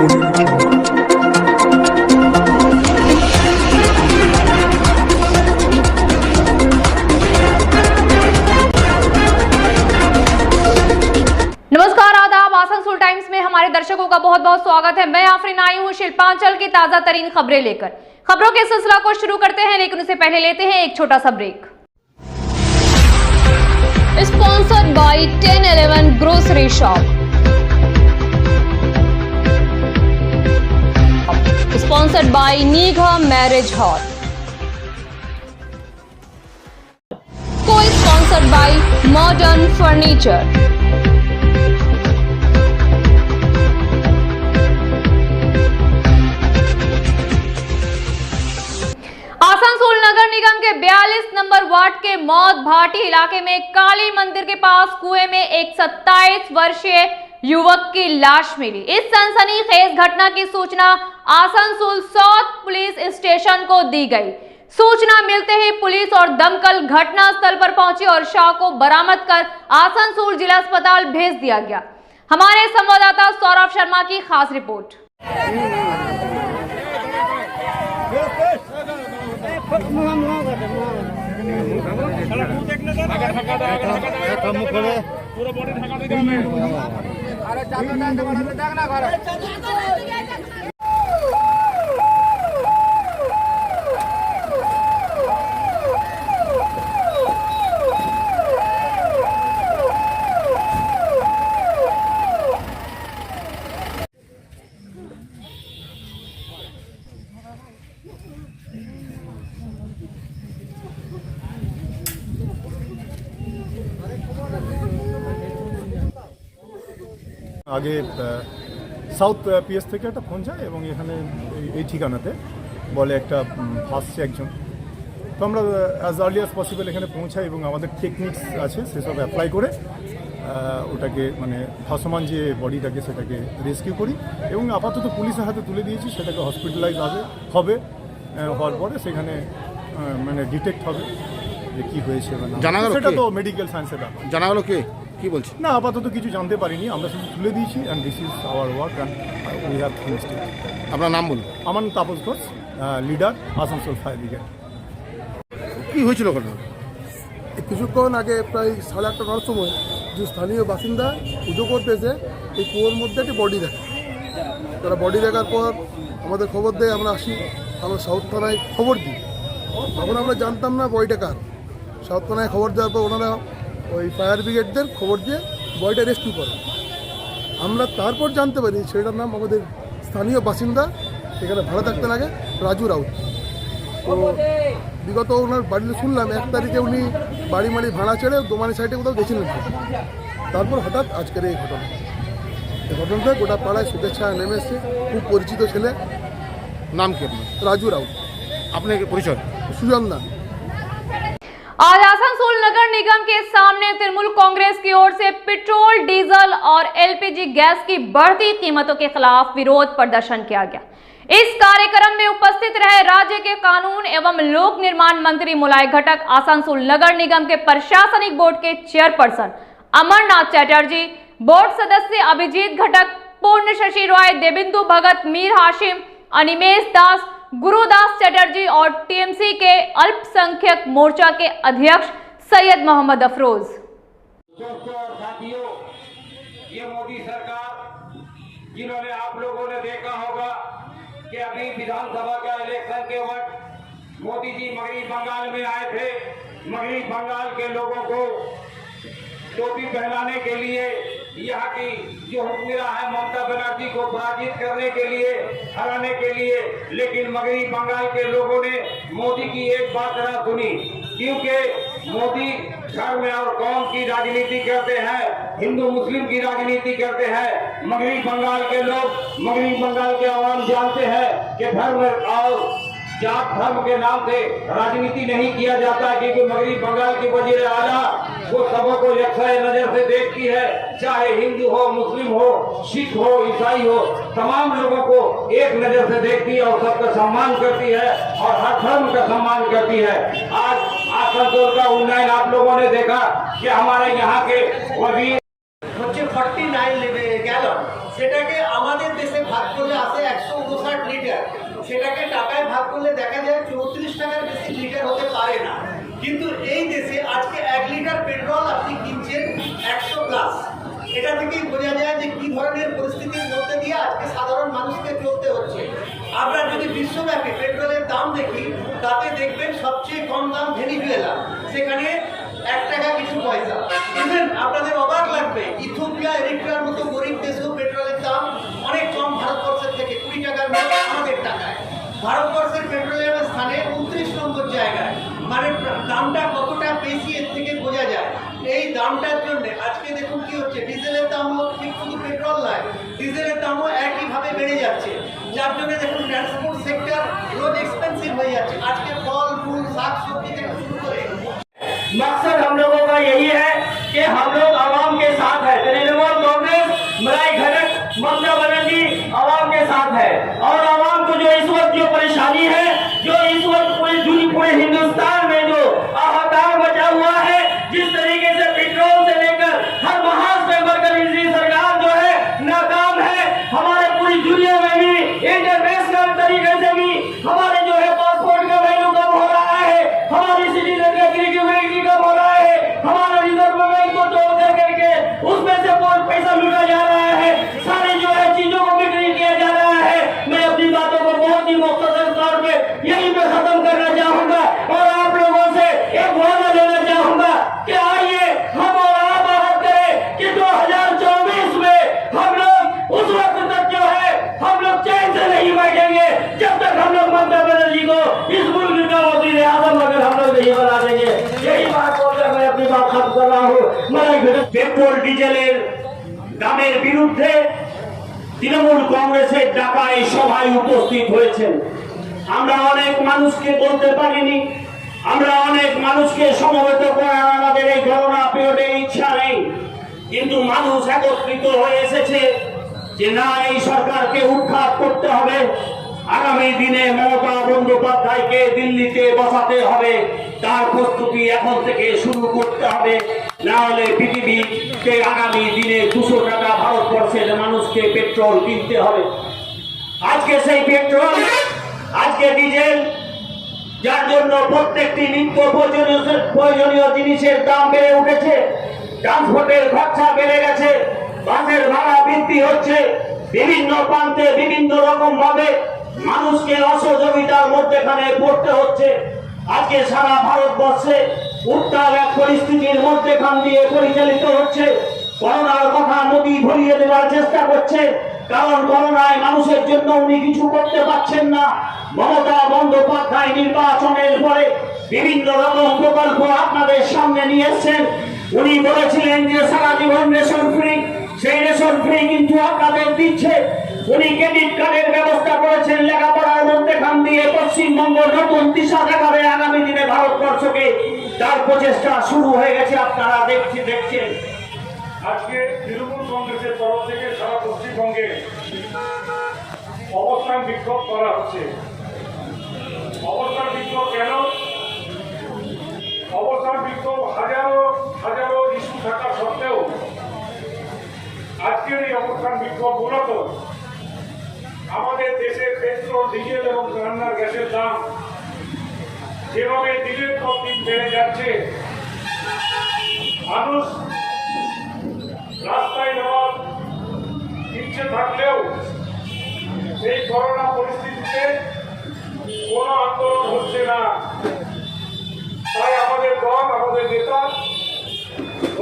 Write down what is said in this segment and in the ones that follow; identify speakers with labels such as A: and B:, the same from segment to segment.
A: नमस्कार, आदाब। आसनसोल टाइम्स में हमारे दर्शकों का बहुत बहुत स्वागत है। मैं आफरीन आई हूँ शिल्पांचल की ताजा तरीन खबरें लेकर। खबरों के सिलसिला को शुरू करते हैं, लेकिन उससे पहले लेते हैं एक छोटा सा break. Sponsored by 1011 grocery shop. Sponsored by Nigha marriage hall. Co sponsored by modern furniture. Asansol नगर निगम के 42 नंबर वार्ड के मौत भाटी इलाके में काली मंदिर के पास कुएं में एक 27 वर्षीय युवक की लाश मिली। इस सनसनीखेज घटना की सूचना आसनसोल साउथ पुलिस स्टेशन को दी गई। सूचना मिलते ही पुलिस और दमकल घटनास्थल पर पहुंची और शव को बरामद कर आसनसोल जिला अस्पताल भेज दिया गया। हमारे संवाददाता सौरभ शर्मा की खास रिपोर्ट।
B: पूरा बॉडी ढका देगा मैं। अरे चाचा देखना घर।
C: আগে সাউথ পিএস থেকে একটা ফোন যায় এবং এখানে এই ঠিকানাতে বলে একটা ফাঁসছে একজন। তো আমরা অ্যাজ আর্লি অ্যাজ পসিবল এখানে পৌঁছাই এবং আমাদের টেকনিক্স আছে সেসব অ্যাপ্লাই করে ওটাকে মানে ভাসমান যে বডিটাকে সেটাকে রেস্কিউ করি এবং আপাতত পুলিশের হাতে তুলে দিয়েছি। সেটাকে হসপিটালাইজ হবে হওয়ার পরে সেখানে মানে ডিটেক্ট হবে যে কী হয়েছে। জানা গেল সেটা তো মেডিকেল সায়েন্সের ব্যাপার। জানা গেল কি বলছি না, আপাতত কিছু জানতে পারিনি, আমরা শুধু তুলে দিয়েছি and this is our work and we have finished it. আপনার নাম বলুন। আমার নাম Tapas Ghosh, leader Asansol fire brigade.
D: কী হয়েছিল ঘটনা? কিছুক্ষণ আগে প্রায় 8:30-9টার সময় যে স্থানীয় বাসিন্দা পুজো করতে এসে এই কুয়োর মধ্যে একটি বডি দেখে। তারা বডি দেখার পর আমাদের খবর দেয়, আমরা আসি, আমরা সাউথ থানায় খবর দিই। তখন আমরা জানতাম না বডিটা কার। সাউথ থানায় খবর দেওয়ার পর ওনারা ওই ফায়ার ব্রিগেডদের খবর দিয়ে বডিটা রেস্কিউ করে। আমরা তারপর জানতে পারি সেটার নাম আমাদের স্থানীয় বাসিন্দা, এখানে ভাড়া থাকতে লাগে, রাজু রাউত। তো বিগত ওনার বাড়িতে শুনলাম 1 তারিখে উনি বাড়ি ভাড়া ছেড়ে দোমানি সাইডে কোথাও গেছিলেন। তারপর হঠাৎ আজকের এই ঘটনা। এই ঘটনাটা গোটা পাড়ায় শুভেচ্ছা নেমে এসছে। খুব পরিচিত ছেলে।
C: নাম কি আপনার?
D: রাজু রাউত।
C: আপনার পরিচয়?
D: সুজন দা।
A: आज आसनसोल नगर निगम के सामने तृणमूल कांग्रेस की ओर से पेट्रोल, डीजल और एलपीजी गैस की बढ़ती कीमतों के खिलाफ विरोध प्रदर्शन किया गया। इस कार्यक्रम में उपस्थित रहे राज्य के कानून एवं लोक निर्माण मंत्री मुलाय घटक, आसनसोल नगर निगम के प्रशासनिक बोर्ड के चेयरपर्सन अमरनाथ चैटर्जी, बोर्ड सदस्य अभिजीत घटक, पूर्ण शशि रॉय, देबिंदु भगत, मीर हाशिम, अनिमेश दास, गुरुदास चैटर्जी और टीएमसी के अल्पसंख्यक मोर्चा के अध्यक्ष सैयद मोहम्मद अफरोज।
B: दोस्तों और साथियों, ये मोदी सरकार जिन्होंने आप लोगों ने देखा होगा कि अभी विधानसभा का इलेक्शन के वक्त मोदी जी मगरी बंगाल में आए थे। मगरी बंगाल के लोगों को टोपी पहनाने के लिए, यहाँ की जो हुक्मरान है ममता बनर्जी को पराजित करने के लिए, हराने के लिए, लेकिन मगरी बंगाल के लोगों ने मोदी की एक बात न सुनी, क्योंकि मोदी धर्म और कौम की राजनीति करते हैं, हिंदू मुस्लिम की राजनीति करते हैं। मगरी बंगाल के लोग, मगरी बंगाल के आवाम जानते हैं कि धर्म और जात धर्म के नाम से राजनीति नहीं किया जाता, क्योंकि मगरी बंगाल की वजीर आला वो सबों को यकसा नजर से देखती है, चाहे हिंदू हो, मुस्लिम हो, सिख हो, ईसाई हो, तमाम लोगों को एक नजर से देखती है और सबका सम्मान करती है और हर धर्म का सम्मान करती है। आज आसनसोल का उन्नयन आप लोगों ने देखा कि हमारे यहाँ के वजीर
E: 49 गैलन সেটাকে আমাদের দেশে ভাগ করলে আসে 159 লিটার, সেটাকে টাকায় ভাগ করলে দেখা যায় 34 টাকার বেশি লিটার হতে পারে না। কিন্তু এই দেশে আজকে 1 লিটার পেট্রোল আপনি কিনছেন 100 প্লাস। এটা থেকেই বোঝা যায় যে কি ধরনের পরিস্থিতির মধ্যে দিয়ে আজকে সাধারণ মানুষকে চলতে হচ্ছে। আমরা যদি বিশ্বব্যাপী পেট্রোলের দাম দেখি, তাতে দেখবেন সবচেয়ে কম দাম ভেনিজুয়েলা, সেখানে 1 টাকা কিছু পয়সা। ইভেন আপনাদের অবাক লাগবে, ইথিওপিয়া, এরিট্রিয়ার মতো গরিব দেশেও পেট্রোলের দাম অনেক কম ভারতবর্ষের থেকে, 20 টাকার মতো আমাদের টাকায়। ভারতবর্ষের পেট্রোলের স্থানে 29 নম্বর জায়গায়। মানে দামটা কতটা বেশি এর থেকে বোঝা যায়। এই দামটার জন্য আজকে দেখুন কি হচ্ছে, ডিজেলের দামও ঠিক শুধু পেট্রোল নয়, ডিজেলের দামও একইভাবে বেড়ে যাচ্ছে, যার জন্য দেখুন ট্রান্সপোর্ট সেক্টর রোজ এক্সপেন্সিভ হয়ে যাচ্ছে। আজকে ফল ফুল শাক সবজি থেকে শুরু করে
B: मकसद हम लोगों का यही है कि हम लोग आवाम के साथ है। तृणमूल कांग्रेस, मलाई घटक, ममता बनर्जी आवाम के साथ है। और आवाम को जो इस वक्त जो परेशानी है, जो इस वक्त पूरे हिंदुस्तान में जो हाहाकार मचा हुआ है, जिस तरीके से पेट्रोल से लेकर हर महाज पे मरकजी सरकार जो है नाकाम है, हमारे पूरी दुनिया में भी इंटरनेशनल तरीके से भी हमारे जो है पासपोर्ट का वैल्यू कम हो रहा है, हमारी सिटीजन का क्रेडिबिलिटी कम हो रहा है, हमारा रिजर्व बैंक को तोड़ करके उसमें से बहुत पैसा लूटा जा रहा है, सारी जो है चीजों को बिक्री किया जा रहा है। मैं अपनी बातों को बहुत ही मुख्तसर तौर पे यहीं पे खत्म करना चाहूंगा और आप लोगों से एक वादा लेना चाहूंगा कि आइए हम और आप बात करें कि 2024 में हम लोग उस वक्त तक जो है हम लोग चैन से नहीं बैठेंगे जब तक हम लोग ममता बनर्जी को इस मुल्क का वज़ीर आज़म अगर हम लोग नहीं बना देंगे। यही बात बोलकर मैं अपनी बात खत्म कर रहा हूँ। पेट्रोल ডিজেলের দামের বিরুদ্ধে তৃণমূল কংগ্রেসের ডাকায় সভায় উপস্থিত হয়েছেন। আমরা অনেক মানুষকে বলতে পারিনি, আমরা অনেক মানুষকে সমবেত করার আমাদের এই করোনা পিরিয়ডে ইচ্ছা নেই, কিন্তু মানুষ একত্রিত হয়ে এসেছে যে না, এই সরকারকে উৎখাত করতে হবে। আগামী দিনে মমতা বন্দ্যোপাধ্যায়কে দিল্লিতে বসাতে হবে, তার প্রস্তুতি এখন থেকে শুরু করতে হবে, না হলে পৃথিবীকে আগামী দিনে 200 টাকা ভারতবর্ষের মানুষকে পেট্রোল কিনতে হবে। আজকে সেই পেট্রোল, আজকে ডিজেল, যার জন্য প্রত্যেকটি নিত্য প্রয়োজনীয় জিনিসের দাম বেড়ে উঠেছে, ট্রান্সপোর্টের খরচা বেড়ে গেছে, বাসের ভাড়া বৃদ্ধি হচ্ছে, বিভিন্ন প্রান্তে বিভিন্ন রকম ভাবে মানুষকে অসহযোগিতার মধ্যেখানে পড়তে হচ্ছে। আজকে সারা ভারতবর্ষে উত্তাল এক পরিস্থিতির মধ্যেখান দিয়ে পরিচালিত হচ্ছে। করোনার কথা মোদী ভরিয়ে দেওয়ার চেষ্টা করছে, কারণ করোনায় মানুষের জন্য উনি কিছু করতে পারছেন না। মমতা বন্দ্যোপাধ্যায় নির্বাচনের পরে বিভিন্ন রকম প্রকল্প আপনাদের সামনে নিয়ে এসছেন। উনি বলেছিলেন যে সারা জীবন রেশন ফ্রি, সেই রেশন ফ্রি কিন্তু আপনাদের দিচ্ছে। উনি ক্রেডিট কার্ডের ব্যবস্থা করেছেন, লেখাপড়ার মধ্যেখান দিয়ে পশ্চিমবঙ্গ নতুন দিশা দেখাবে আগামী দিনে ভারতবর্ষকে, তার প্রচেষ্টা শুরু হয়ে গেছে, আপনারা দেখছেন।
F: আজকে তৃণমূল কংগ্রেসের তরফ থেকে সারা পশ্চিমবঙ্গে অবস্থান বিক্ষোভ করা হচ্ছে। অবস্থান বিক্ষোভ কেন? অবস্থান বিক্ষোভ হাজারো হাজারো ইস্যু থাকা সত্ত্বেও আজকের এই অবস্থান বিক্ষোভ মূলত আমাদের দেশের পেট্রোল, ডিজেল এবং রান্নার গ্যাসের দাম যেভাবে দিনের পর দিন বেড়ে যাচ্ছে, মানুষ রাস্তায় যাওয়ার ইচ্ছে থাকলেও এই করোনা পরিস্থিতিতে কোনো আন্দোলন হচ্ছে না। তাই আমাদের দল, আমাদের নেতা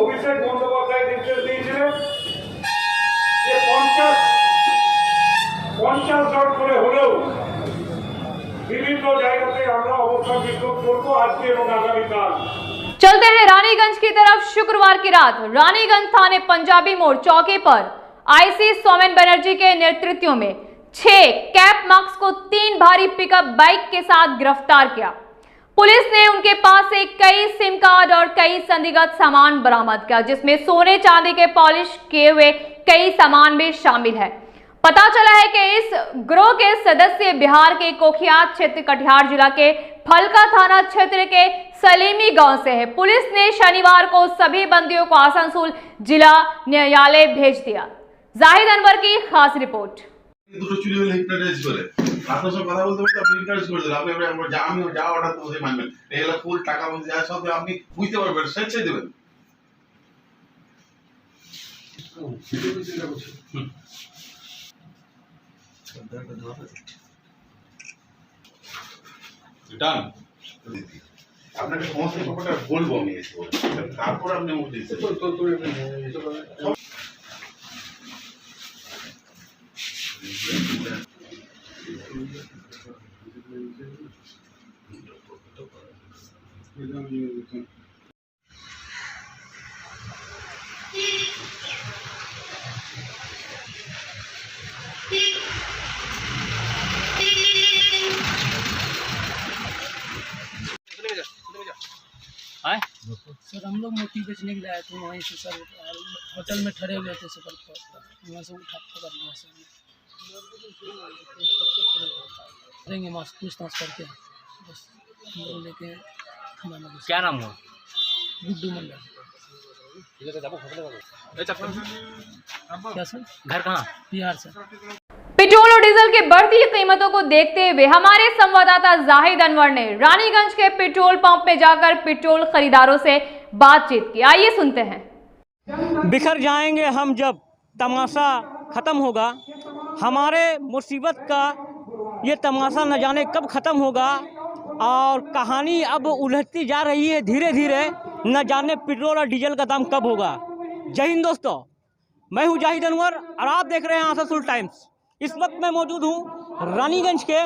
F: অভিষেক বন্দ্যোপাধ্যায় নির্দেশ দিয়েছিলেন যে 50 জন করে হলেও বিভিন্ন জায়গাতে আমরা অবস্থান বিক্ষোভ করবো আজকে এবং আগামীকাল।
A: चलते हैं रानीगंज की तरफ। शुक्रवार की रात रानीगंज थाने पंजाबी मोड़ चौकी पर आईसी सौमेन बनर्जी के नेतृत्व में 6 कैप मार्क्स को 3 भारी पिकअप बाइक के साथ गिरफ्तार किया। पुलिस ने उनके पास से कई सिम कार्ड और कई संदिग्ध सामान बरामद किया, जिसमें सोने चांदी के पॉलिश किए हुए कई सामान भी शामिल है। पता चला है कि इस गिरोह के सदस्य बिहार के कोखियात क्षेत्र कटिहार जिला के फलका थाना क्षेत्र के सलीमी गांव से है। पुलिस ने शनिवार को सभी बंदियों को आसनसोल जिला न्यायालय भेज दिया। जाहिद अनवर की खास रिपोर्ट।
G: দুটো চুরি হলে হিপনোটাইজ করে আপনার সব কথা বলতে বলতে আপনি হিপনোটাইজ করে দিলেন আপনি আমি যা অর্ডার করতে মানবেন এগুলো ফুল টাকা পয়সা যা সব আপনি বুঝতে পারবেন স্বেচ্ছায় দেবেন ডান আপনাকে সমস্ত ব্যাপারটা বলবো আমি তারপর আপনি আমাকে দিচ্ছেন
H: सर हम लोग मोती बेचने के लिए आए थे वहीं से सर होटल में ठहरे हुए थे सफर पर वहाँ से उठा पकड़ लिया सर करेंगे मास्क पूछताछ करके बस हम लोग लेके थाना में
I: क्या नाम हुआ?
H: गुड्डू मंडल। क्या सर?
I: घर कहाँ?
H: बिहार सर।
A: पेट्रोल और डीजल की बढ़ती कीमतों को देखते हुए हमारे संवाददाता जाहिद अनवर ने रानीगंज के पेट्रोल पंप में जाकर पेट्रोल खरीदारों से बातचीत की। आइए सुनते हैं।
J: बिखर जाएंगे हम जब तमाशा ख़त्म होगा, हमारे मुसीबत का ये तमाशा न जाने कब ख़त्म होगा और कहानी अब उलझती जा रही है धीरे धीरे, न जाने पेट्रोल और डीजल का दाम कब होगा। जय हिंद दोस्तों, मैं हूँ जाहिद अनवर और आप देख रहे हैं आसासुल टाइम्स। इस वक्त मैं मौजूद हूँ रानीगंज के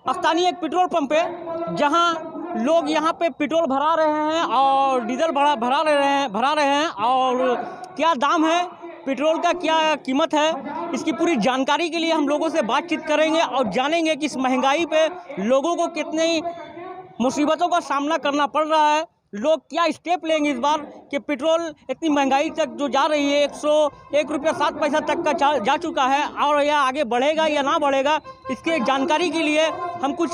J: स्थानीय एक पेट्रोल पंप पे, जहाँ लोग यहाँ पे पेट्रोल भरा रहे हैं और डीजल भरा रहे हैं और क्या दाम है पेट्रोल का, क्या कीमत है, इसकी पूरी जानकारी के लिए हम लोगों से बातचीत करेंगे और जानेंगे कि इस महंगाई पे लोगों को कितनी मुसीबतों का सामना करना पड़ रहा है, लोग क्या स्टेप लेंगे इस बार कि पेट्रोल इतनी महंगाई तक जो जा रही है 101 रुपया 7 पैसा तक का जा चुका है और यह आगे बढ़ेगा या ना बढ़ेगा, इसकी जानकारी के लिए हम कुछ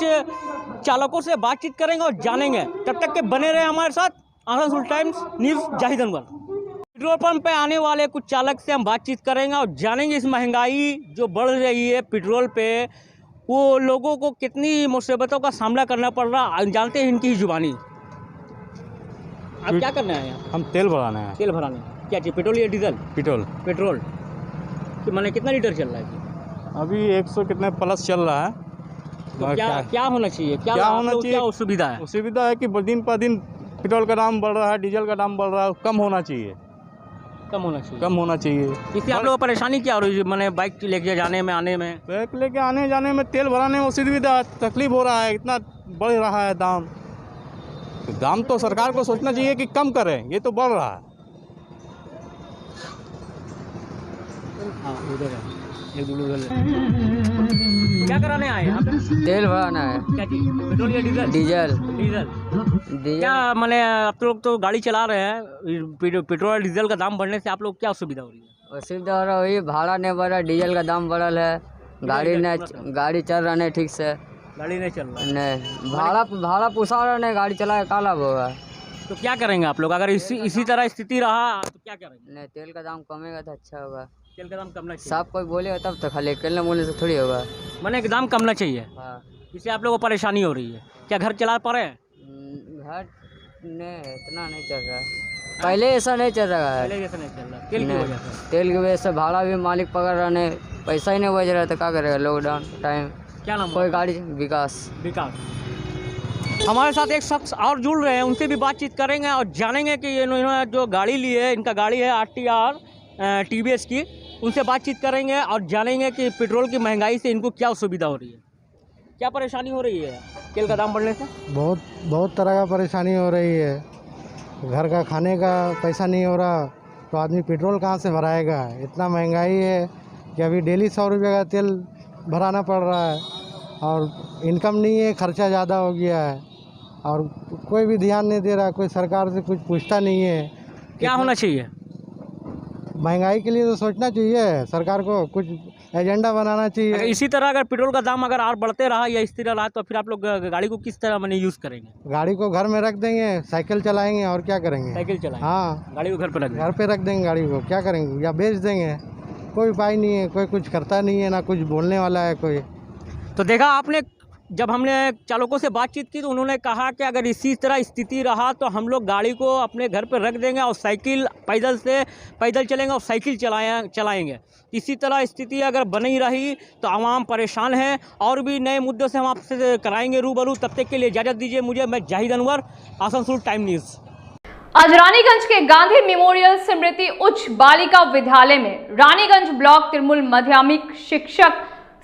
J: चालकों से बातचीत करेंगे और जानेंगे। तब तक के बने रहे हमारे साथ Asansol times news Zahid Anwar. Petrol pump पे आने वाले कुछ चालक से हम बातचीत करेंगे और जानेंगे इस महंगाई जो बढ़ रही है पेट्रोल पे वो लोगों को कितनी मुसीबतों का सामना करना पड़ रहा है, जानते हैं इनकी ही जुबानी। आप क्या करने आए हैं?
K: हम तेल भराने हैं।
J: तेल भराने क्या चाहिए, पेट्रोल या डीजल? पेट्रोल कि मैंने कितना लीटर चल रहा है?
K: अभी 100 कितने प्लस चल रहा है।
J: तो क्या होना चाहिए, क्या होना चाहिए? क्या सुविधा है?
K: सुविधा है कि दिन पर दिन पेट्रोल का दाम बढ़ रहा है, डीजल का दाम बढ़ रहा है, कम होना चाहिए।
J: कम होना चाहिए। इससे आप लोगों को परेशानी क्या हो रही है? मैंने बाइक लेके जाने में आने में,
K: बाइक लेके आने जाने में तेल भराने में सुविधा तकलीफ हो रहा है, इतना बढ़ रहा है दाम। तो दाम तो सरकार को सोचना चाहिए कि कम करें, ये तो बढ़ रहा है।
J: क्या कराने आए हैं?
L: तेल भराना है।
J: क्या चीज़, पेट्रोल या डीजल? डीजल क्या मैंने आप लोग तो गाड़ी चला रहे हैं, पेट्रोल और डीजल का दाम बढ़ने से आप लोग क्या असुविधा हो रही है?
L: असुविधा हो रही है, भाड़ा नहीं बढ़ रहा, डीजल का दाम बढ़ल है, गाड़ी चल रहा नहीं ठीक से,
J: गाड़ी नहीं चल रहा
L: नहीं भाड़ा पोसा रहा नहीं, गाड़ी चला का लाभ होगा।
J: तो क्या करेंगे आप लोग अगर इसी तरह स्थिति रहा तो क्या करेंगे?
L: नहीं, तेल का दाम कमेगा तो अच्छा होगा।
J: तेल का दाम कमना चाहिए।
L: सब कोई बोलेगा तब तो, खाली अकेले बोलने से थोड़ी होगा।
J: मैंने दाम कमना चाहिए।
L: हाँ।
J: इससे आप लोगों को परेशानी हो रही है। क्या घर चला पा रहे हैं?
L: घर नहीं इतना नहीं चल रहा है, पहले ऐसा नहीं चल रहा है।
J: पहले जैसा नहीं चल रहा, तेल की वजह से।
L: तेल की वजह से भाड़ा भी मालिक पकड़ रहा नहीं, पैसा ही नहीं बच रहा तो क्या करेगा लॉकडाउन टाइम।
J: क्या नाम?
L: कोई गाड़ी विकास।
J: हमारे साथ एक शख्स और जुड़ रहे हैं, उनसे भी बातचीत करेंगे और जानेंगे कि इन्होंने जो गाड़ी ली है, इनका गाड़ी है RTR TVS की, उनसे बातचीत करेंगे और जानेंगे कि पेट्रोल की महंगाई से इनको क्या सुविधा हो रही है, क्या परेशानी हो रही है तेल का दाम बढ़ने से।
M: बहुत तरह का परेशानी हो रही है, घर का खाने का पैसा नहीं हो रहा तो आदमी पेट्रोल कहाँ से भराएगा। इतना महंगाई है कि अभी डेली 100 रुपये का तेल भराना पड़ रहा है और इनकम नहीं है, खर्चा ज़्यादा हो गया है और कोई भी ध्यान नहीं दे रहा, कोई सरकार से कुछ पूछता नहीं है।
J: क्या होना चाहिए?
M: महंगाई के लिए तो सोचना चाहिए, सरकार को कुछ एजेंडा बनाना चाहिए।
J: इसी तरह अगर पेट्रोल का दाम अगर और बढ़ते रहा या इस तरह रहा तो फिर आप लोग गाड़ी को किस तरह मैंने यूज़ करेंगे?
M: गाड़ी को घर में रख देंगे, साइकिल चलाएंगे और क्या करेंगे।
J: साइकिल चलाएंगे?
M: हाँ,
J: गाड़ी को घर पे रख
M: देंगे, गाड़ी को क्या करेंगे या बेच देंगे। कोई उपाय नहीं है, कोई कुछ करता नहीं है, ना कुछ बोलने वाला है कोई।
J: तो देखा आपने, जब हमने चालकों से बातचीत की तो उन्होंने कहा कि अगर इसी तरह स्थिति रहा तो हम लोग गाड़ी को अपने घर पर रख देंगे और साइकिल पैदल चलेंगे और साइकिल चलाएंगे। इसी तरह स्थिति अगर बनी रही तो आवाम परेशान है। और भी नए मुद्दों से हम आपसे कराएंगे रूबरू। तब तक के लिए इजाज़त दीजिए मुझे। मैं जाहिद अनवर, आसनसोल टाइम न्यूज़।
A: आज रानीगंज के गांधी मेमोरियल स्मृति उच्च बालिका विद्यालय में रानीगंज ब्लॉक तृणमूल माध्यमिक शिक्षक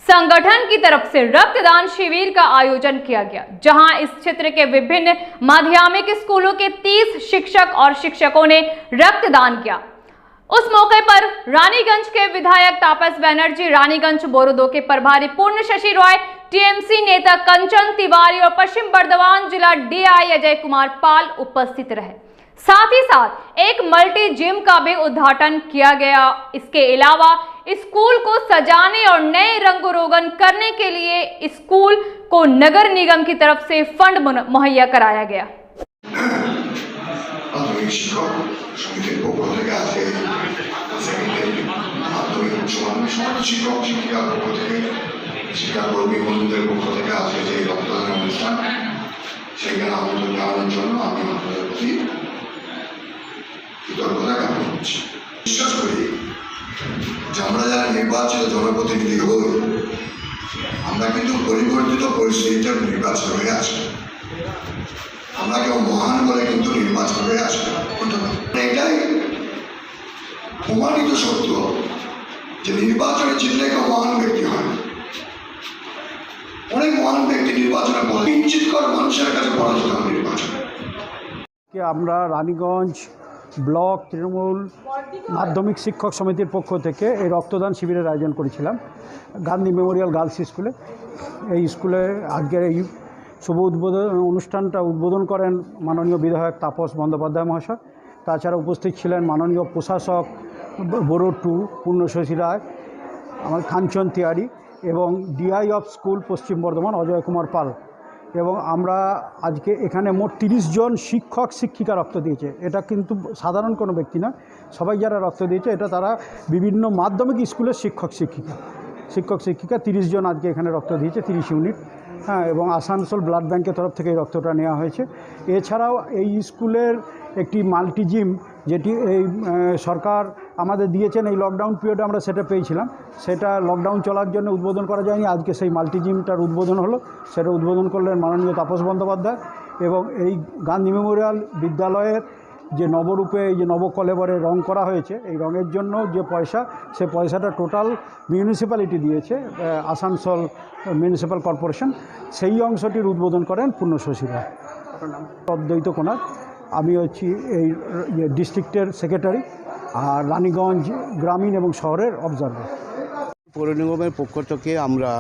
A: संगठन की तरफ से रक्तदान शिविर का आयोजन किया गया, जहां इस क्षेत्र के विभिन्न माध्यमिक स्कूलों के 30 शिक्षक और शिक्षकों ने रक्तदान किया। उस मौके पर रानीगंज के विधायक तापस बनर्जी, रानीगंज बोरोदो के प्रभारी पूर्ण शशि रॉय, टीएमसी नेता कंचन तिवारी और पश्चिम बर्धमान जिला डीआई अजय कुमार पाल उपस्थित रहे। साथ ही साथ एक मल्टी जिम का भी उद्घाटन किया गया। इसके अलावा स्कूल को सजाने और नए रंग रोगन करने के लिए स्कूल को नगर निगम की तरफ से फंड मुहैया कराया गया।
I: বিশ্বাস করি যে আমরা যারা নির্বাচিত জনপ্রতিনিধি হই, আমরা কিন্তু পরিবর্তিত পরিস্থিতিতে নির্বাচন হয়ে আসি। আমরা কেউ মহান বলে কিন্তু নির্বাচন হয়ে আসি না। এটাই প্রমাণিত সত্য যে নির্বাচনে জিতলে কেউ মহান ব্যক্তি হয়। অনেক মহান ব্যক্তি নির্বাচনে বলে কিঞ্চিত কর মানুষের কাছে পরাজিত হয় নির্বাচনে।
N: আমরা রানীগঞ্জ ব্লক তৃণমূল মাধ্যমিক শিক্ষক সমিতির পক্ষ থেকে এই রক্তদান শিবিরের আয়োজন করেছিলাম গান্ধী মেমোরিয়াল গার্লস স্কুলে। এই স্কুলে আজকের এই শুভ অনুষ্ঠানটা উদ্বোধন করেন মাননীয় বিধায়ক তাপস বন্দ্যোপাধ্যায় মহাশয়। তাছাড়া উপস্থিত ছিলেন মাননীয় প্রশাসক বোরো 2 পূর্ণ শশী রায়, আমার কাঞ্চন তিওয়ারি এবং ডিআই অফ স্কুল পশ্চিম বর্ধমান অজয় কুমার পাল। এবং আমরা আজকে এখানে মোট 30 জন শিক্ষক শিক্ষিকা রক্ত দিয়েছে। এটা কিন্তু সাধারণ কোনো ব্যক্তি না, সবাই যারা রক্ত দিয়েছে এটা তারা বিভিন্ন মাধ্যমিক স্কুলের শিক্ষক শিক্ষিকা 30 জন আজকে এখানে রক্ত দিয়েছে, 30 ইউনিট। হ্যাঁ, এবং আসানসোল ব্লাড ব্যাংকের তরফ থেকে এই রক্তটা নেওয়া হয়েছে। এছাড়াও এই স্কুলের একটি মাল্টি জিম, যেটি এই সরকার আমাদের দিয়েছেন এই লকডাউন পিরিয়ডে আমরা সেটা পেয়েছিলাম, সেটা লকডাউন চলার জন্য উদ্বোধন করা যায়নি। আজকে সেই মাল্টি জিমটার উদ্বোধন হলো, সেটা উদ্বোধন করলেন মাননীয় তাপস বন্দ্যোপাধ্যায়। এবং এই গান্ধী মেমোরিয়াল বিদ্যালয়ের যে নবরূপে এই যে নবকলেবরে রং করা হয়েছে, এই রঙের জন্য যে পয়সা, সে পয়সাটা টোটাল মিউনিসিপ্যালিটি দিয়েছে, আসানসোল মিউনিসিপ্যাল কর্পোরেশন। সেই অংশটির উদ্বোধন করেন পূর্ণ শশী রায়। অদ্বৈত কোনার, আমি হচ্ছি এই ডিস্ট্রিক্টের সেক্রেটারি আর রানীগঞ্জ গ্রামীণ এবং শহরের অবজারভার।
O: পৌর নিগমের পক্ষ থেকে আমরা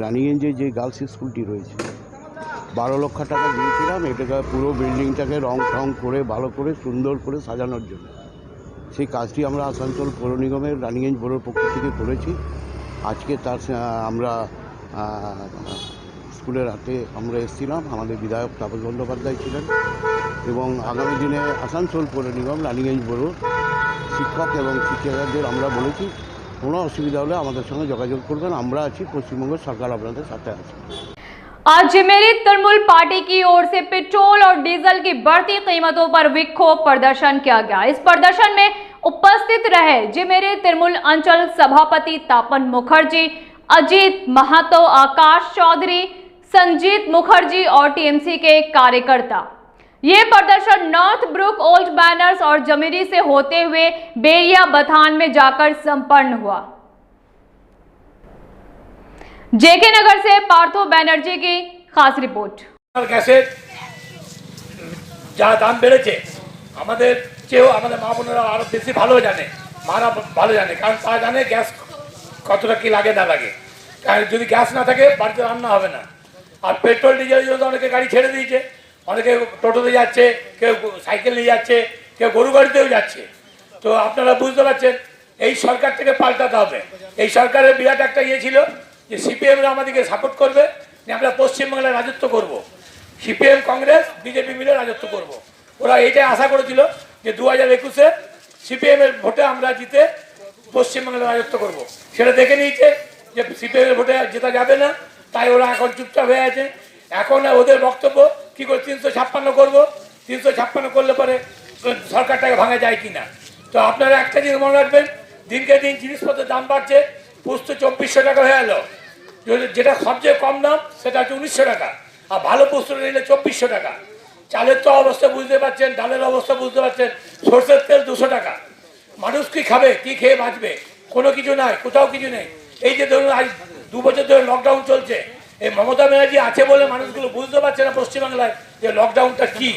O: রানীগঞ্জে যে গার্লস স্কুলটি রয়েছে 12 লক্ষ টাকা দিয়েছিলাম এটাকে পুরো বিল্ডিংটাকে রং করে ভালো করে সুন্দর করে সাজানোর জন্য। সেই কাজটি আমরা আসানসোল পৌর নিগমের রানীগঞ্জ বড়োর পক্ষ থেকে করেছি। আজকে তার আমরা স্কুলের হাতে আমরা এসেছিলাম, আমাদের বিধায়ক তাপস বন্দ্যোপাধ্যায় ছিলেন। এবং আগামী দিনে আসানসোল পৌর নিগম রানীগঞ্জ বড়ো শিক্ষক এবং শিক্ষিকাদের আমরা বলেছি কোনো অসুবিধা হলে আমাদের সঙ্গে যোগাযোগ করবেন, আমরা আছি, পশ্চিমবঙ্গ সরকার আপনাদের সাথে আছে।
A: आज जिमेरी तृणमूल पार्टी की ओर से पेट्रोल और डीजल की बढ़ती कीमतों पर विक्षोभ प्रदर्शन किया गया। इस प्रदर्शन में उपस्थित रहे जिमेरी तृणमूल अंचल सभापति तापन मुखर्जी, अजीत महतो, आकाश चौधरी, संजीत मुखर्जी और टीएमसी के कार्यकर्ता। ये प्रदर्शन नॉर्थ ब्रुक, ओल्ड बैनर्स और जमीरी से होते हुए बेरिया बथान में जाकर संपन्न हुआ। जेके नगर से पार्थो बैनर्जी की खास रिपोर्ट।
F: গ্যাসের যা দাম বেড়েছে আমাদের চেয়েও আমাদের মা বোনেরা আরো বেশি ভালো জানে, মারা ভালো জানে, কারণ তারা জানে গ্যাস কতটা কি লাগে না লাগে। কারণ যদি গ্যাস না থাকে বাড়িতে রান্না হবে না। আর পেট্রোল ডিজেলের জন্য অনেকে গাড়ি ছেড়ে দিয়েছে, অনেকে টোটোতে যাচ্ছে, কেউ সাইকেল নিয়ে যাচ্ছে, কেউ গরু গাড়িতেও যাচ্ছে। তো আপনারা বুঝতে পারছেন এই সরকার থেকে পাল্টাতে হবে। এই সরকারের বিরাট একটা ইয়ে ছিল যে সিপিএমরা আমাদেরকে সাপোর্ট করবে, যে আমরা পশ্চিমবাংলায় রাজত্ব করব, সিপিএম কংগ্রেস বিজেপি মিলে রাজত্ব করব। ওরা এইটাই আশা করেছিল যে 2021-এ সিপিএমের ভোটে আমরা জিতে পশ্চিমবাংলায় রাজত্ব করবো। সেটা দেখে নিয়েছে যে সিপিএমের ভোটে জেতা যাবে না, তাই ওরা এখন চুপচাপ হয়ে আছে। এখন ওদের বক্তব্য কী করে 356 করবো, 356 করলে পরে সরকারটাকে ভাঙা যায় কি না। তো আপনারা একটা জিনিস মনে রাখবেন, দিনকে দিন জিনিসপত্রের দাম বাড়ছে। পোস্ত 2400 টাকা হয়ে গেল, যেটা সবচেয়ে কম দাম সেটা হচ্ছে 1900 টাকা, আর ভালো পোস্ত নিলে 2400 টাকা। চালের তো অবস্থা বুঝতে পারছেন, ডালের অবস্থা বুঝতে পারছেন, সরষের তেল 200 টাকা। মানুষ কি খাবে, কি খেয়ে বাঁচবে? কোনো কিছু নাই, কোথাও কিছু নেই। এই যে ধরুন আজ 2 বছর ধরে লকডাউন চলছে, এই মমতা ব্যানার্জি আছে বলে মানুষগুলো বুঝতে পারছে না পশ্চিমবাংলায় যে লকডাউনটা কি।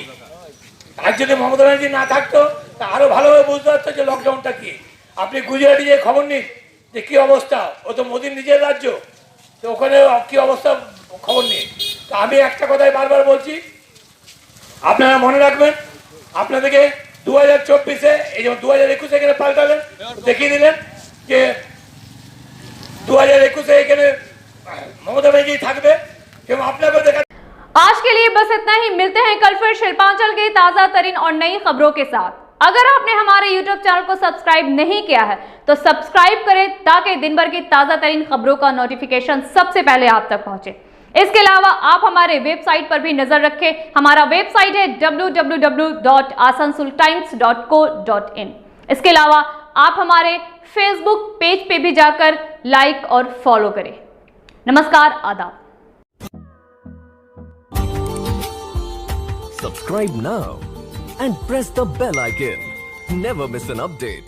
F: আর যদি মমতা ব্যানার্জি না থাকতো তা আরো ভালোভাবে বুঝতে পারতো যে লকডাউনটা কি। আপনি গুজরাটে যে খবর নিন যে কি অবস্থা, ও তো মোদির নিজের রাজ্য, তো ওখানে কি অবস্থা খবর নিন। তো আমি একটা কথাই বারবার বলছি, আপনারা মনে রাখবেন, আপনাদেরকে 2024-এ এই যেমন 2021-এ এখানে পাল্টালেন, দেখিয়ে দিলেন যে 2021-এ এখানে ममता बनर्जी থাকবে এবং আপনাকে দেখা।
A: आज के लिए बस इतना ही, मिलते हैं कल फिर शिल्पांचल की ताजा तरीन और नई खबरों के साथ। अगर आपने हमारे YouTube चैनल को सब्सक्राइब नहीं किया है तो सब्सक्राइब करें ताकि दिन भर की ताजा तरीन खबरों का नोटिफिकेशन सबसे पहले आप तक पहुंचे। इसके अलावा आप हमारे वेबसाइट पर भी नजर रखें। हमारा वेबसाइट है www.asansoltimes.co.in। इसके अलावा आप हमारे फेसबुक पेज पे भी जाकर लाइक और फॉलो करें। नमस्कार, आदाब।
P: Subscribe now and press the bell icon. Never miss an update.